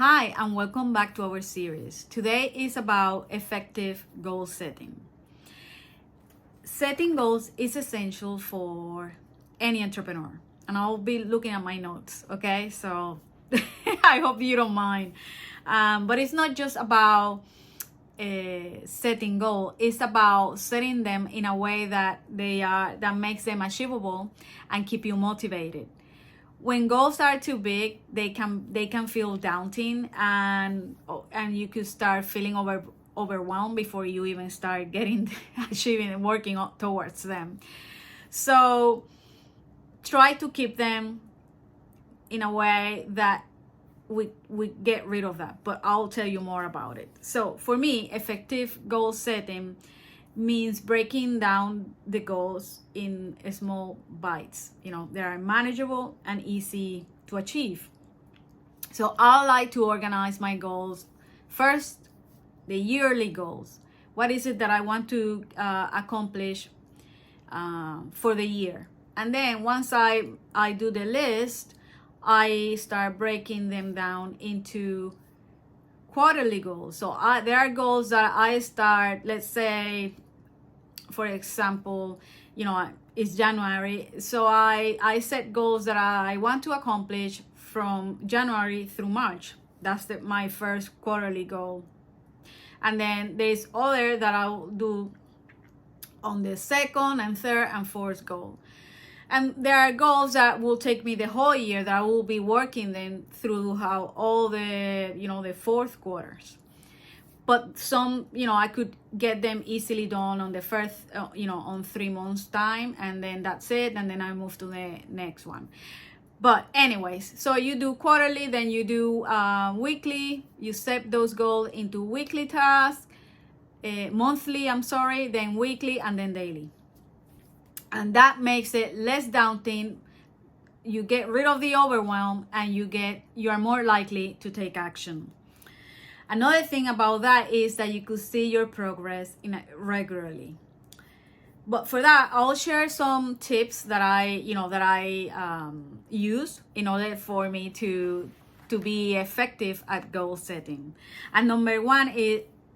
Hi, and welcome back to our series. Today is about effective goal setting. Setting goals is essential for any entrepreneur, and I'll be looking at my notes, okay? So I hope you don't mind. But it's not just about setting goal, it's about setting them in a way that that makes them achievable and keep you motivated. When goals are too big, they can feel daunting, and you could start feeling overwhelmed before you even start achieving and working towards them. So try to keep them in a way that we get rid of that, but I'll tell you more about it. So for me, effective goal setting means breaking down the goals in small bites. They are manageable and easy to achieve. So I like to organize my goals. First, the yearly goals. What is it that I want to accomplish for the year? And then once I do the list, I start breaking them down into quarterly goals. So there are goals that I start, let's say, for example, it's January. So I set goals that I want to accomplish from January through March. That's my first quarterly goal. And then there's other that I'll do on the second and third and fourth goal. And there are goals that will take me the whole year, that I will be working then through all the fourth quarters. But some, I could get them easily done on the first, on 3 months time, and then that's it, and then I move to the next one. But anyways, so you do quarterly, then you do weekly, you set those goals into weekly tasks, monthly, then weekly, and then daily. And that makes it less daunting. You get rid of the overwhelm, and you are more likely to take action. Another thing about that is that you could see your progress regularly. But for that, I'll share some tips that I use in order for me to be effective at goal setting. And number one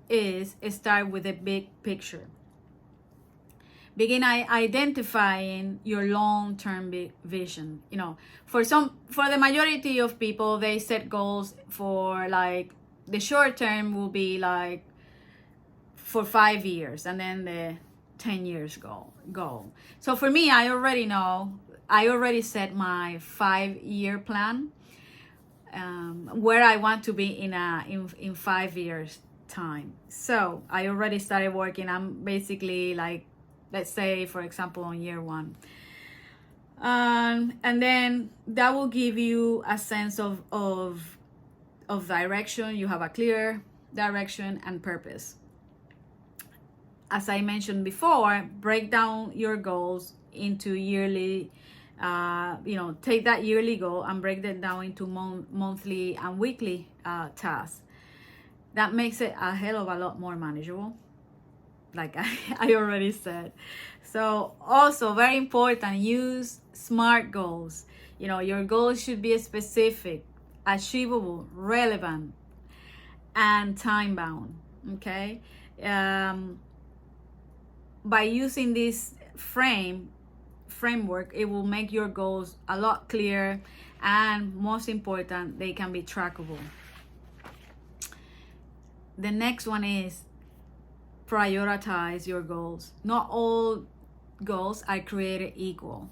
is start with a big picture. Begin identifying your long-term vision. For the majority of people, they set goals for the short term will be for 5 years, and then the 10 years goal. So for me, I already set my 5-year plan, where I want to be in 5 years time. So I already started working. I'm basically let's say, for example, on year 1. And then that will give you a sense of direction. You have a clear direction and purpose. As I mentioned before, break down your goals into yearly, take that yearly goal and break them down into monthly and weekly tasks. That makes it a hell of a lot more manageable, like I already said. So also very important, use SMART goals. Your goals should be specific, achievable, relevant, and time bound. Okay. By using this framework, it will make your goals a lot clearer, and most important, they can be trackable. The next one is prioritize your goals. Not all goals are created equal,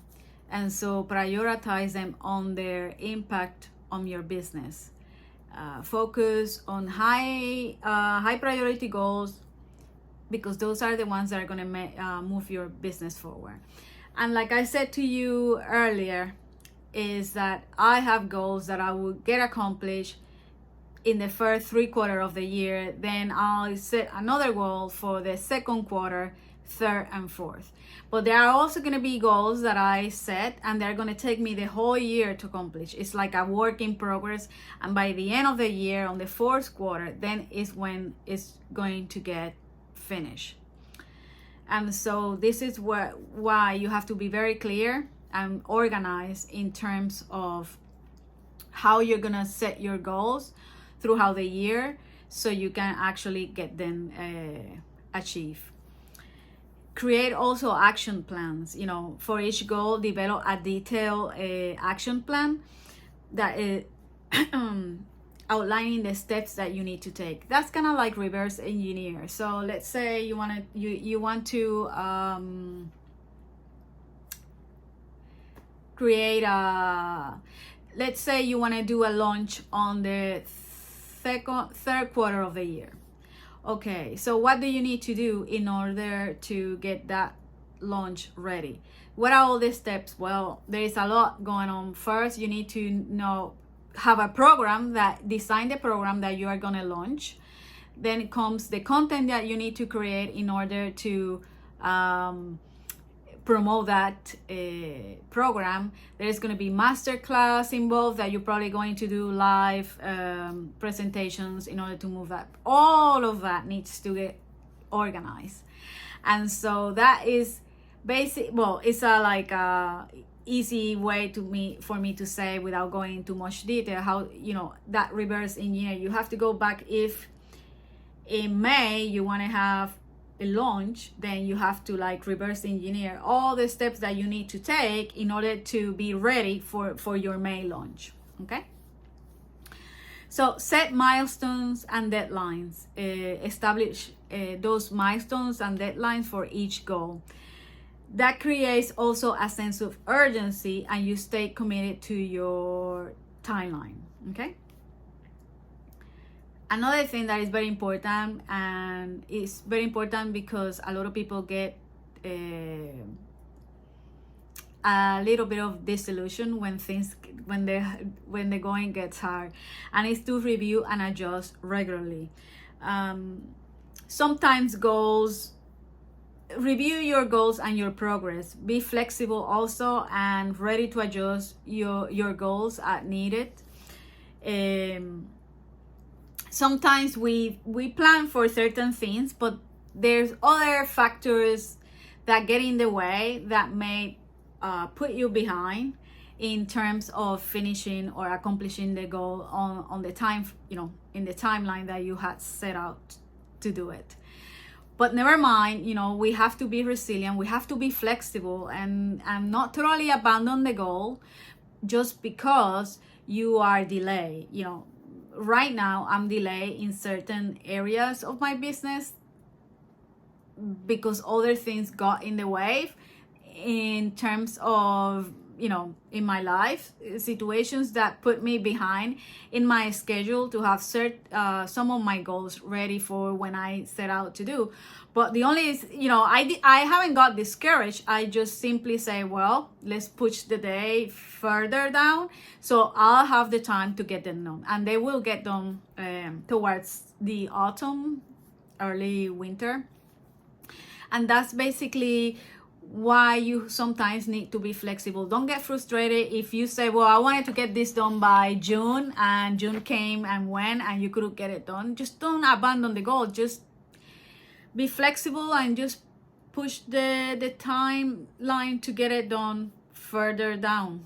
and so prioritize them on their impact on your business. Focus on high priority goals, because those are the ones that are going to move your business forward. And like I said to you earlier, is that I have goals that I will get accomplished in the first 3 quarters of the year. Then I'll set another goal for the second quarter, third, and fourth. But there are also going to be goals that I set, and they're going to take me the whole year to accomplish. It's like a work in progress, and by the end of the year, on the fourth quarter, then is when it's going to get finished. And so this is why you have to be very clear and organized in terms of how you're going to set your goals, throughout the year so you can actually get them achieved. Create also action plans, you know, for each goal. Develop a detailed action plan that is outlining the steps that you need to take. That's kind of like reverse engineer. So let's say you want to create a, let's say you want to do a launch on the third quarter of the year. Okay, so what do you need to do in order to get that launch ready? What are all the steps? Well, there is a lot going on. First, you need to have a program, design the program that you are going to launch. Then comes the content that you need to create in order to promote that program. There's going to be masterclass involved that you're probably going to do live presentations in order to move that. All of that needs to get organized. And so that is basic. Well, it's a easy way for me to say, without going into much detail, how, you know, that reverse engineer. You have to go back. If in May you want to have a launch, then you have to reverse engineer all the steps that you need to take in order to be ready for your May launch. Okay, so set milestones and deadlines. Establish those milestones and deadlines for each goal. That creates also a sense of urgency, and you stay committed to your timeline. Okay, another thing that is very important, and it's very important because a lot of people get a little bit of disillusion when the going gets hard, and it's to review and adjust regularly. Sometimes review your goals and your progress. Be flexible also, and ready to adjust your goals as needed. Sometimes we plan for certain things, but there's other factors that get in the way that may put you behind in terms of finishing or accomplishing the goal on the time, you know, in the timeline that you had set out to do it. But never mind, you know, we have to be resilient, we have to be flexible, and not totally abandon the goal just because you are delayed. You know, right now I'm delayed in certain areas of my business because other things got in the way in terms of, you know, in my life, situations that put me behind in my schedule to have some of my goals ready for when I set out to do. But the only is, you know, I haven't got discouraged. I just simply say, well, let's push the day further down so I'll have the time to get them done, and they will get done towards the autumn, early winter. And that's basically why you sometimes need to be flexible. Don't get frustrated if you say, well, I wanted to get this done by June, and June came and went and you couldn't get it done. Just don't abandon the goal. Just be flexible and just push the timeline to get it done further down,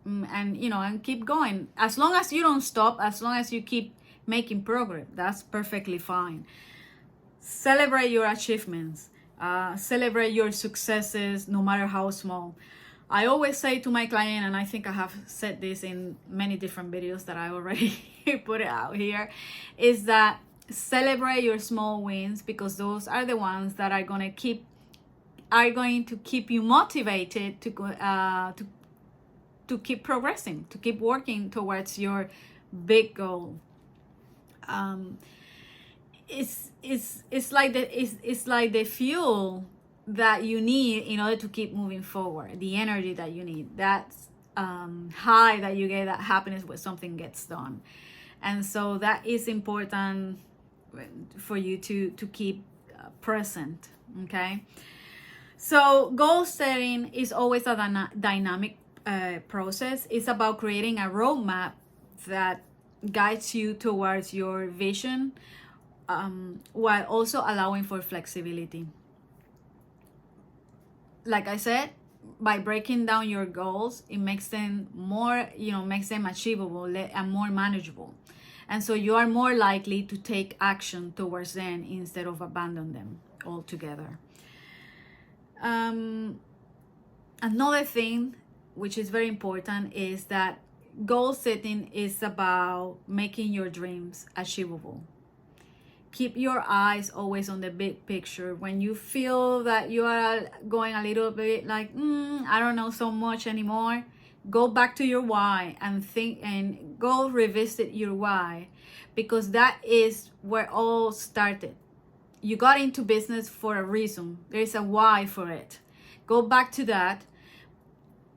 and you know, and keep going. As long as you don't stop, as long as you keep making progress, that's perfectly fine. Celebrate your achievements. Celebrate your successes, no matter how small. I always say to my client, and I think I have said this in many different videos that I already put it out here, is that celebrate your small wins, because those are the ones that are going to keep you motivated to keep progressing, to keep working towards your big goal. It's like the fuel that you need in order to keep moving forward, the energy that you need, that's high that you get, that happiness when something gets done. And so that is important for you to keep present. Okay, so goal setting is always a dynamic process. It's about creating a roadmap that guides you towards your vision, while also allowing for flexibility. Like I said, by breaking down your goals, it makes them more, makes them achievable and more manageable. And so you are more likely to take action towards them instead of abandon them altogether. Another thing which is very important is that goal setting is about making your dreams achievable. Keep your eyes always on the big picture. When you feel that you are going a little bit like, I don't know so much anymore, go back to your why and think and go revisit your why, because that is where all started. You got into business for a reason. There's a why for it. Go back to that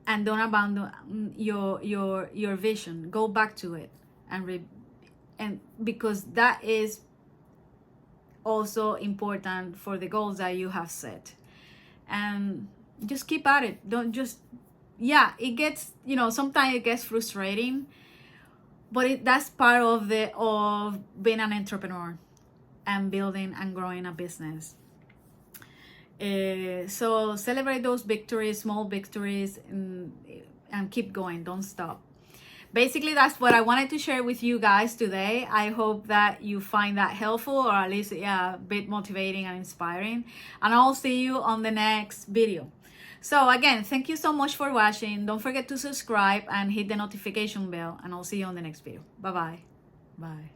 and don't abandon your vision. Go back to it and because that is also important for the goals that you have set. And just keep at it. Don't just, it gets, sometimes it gets frustrating, but that's part of being an entrepreneur and building and growing a business. So celebrate those victories, small victories, and keep going. Don't stop. Basically, that's what I wanted to share with you guys today. I hope that you find that helpful, or at least a bit motivating and inspiring. And I'll see you on the next video. So again, thank you so much for watching. Don't forget to subscribe and hit the notification bell, and I'll see you on the next video. Bye-bye. Bye.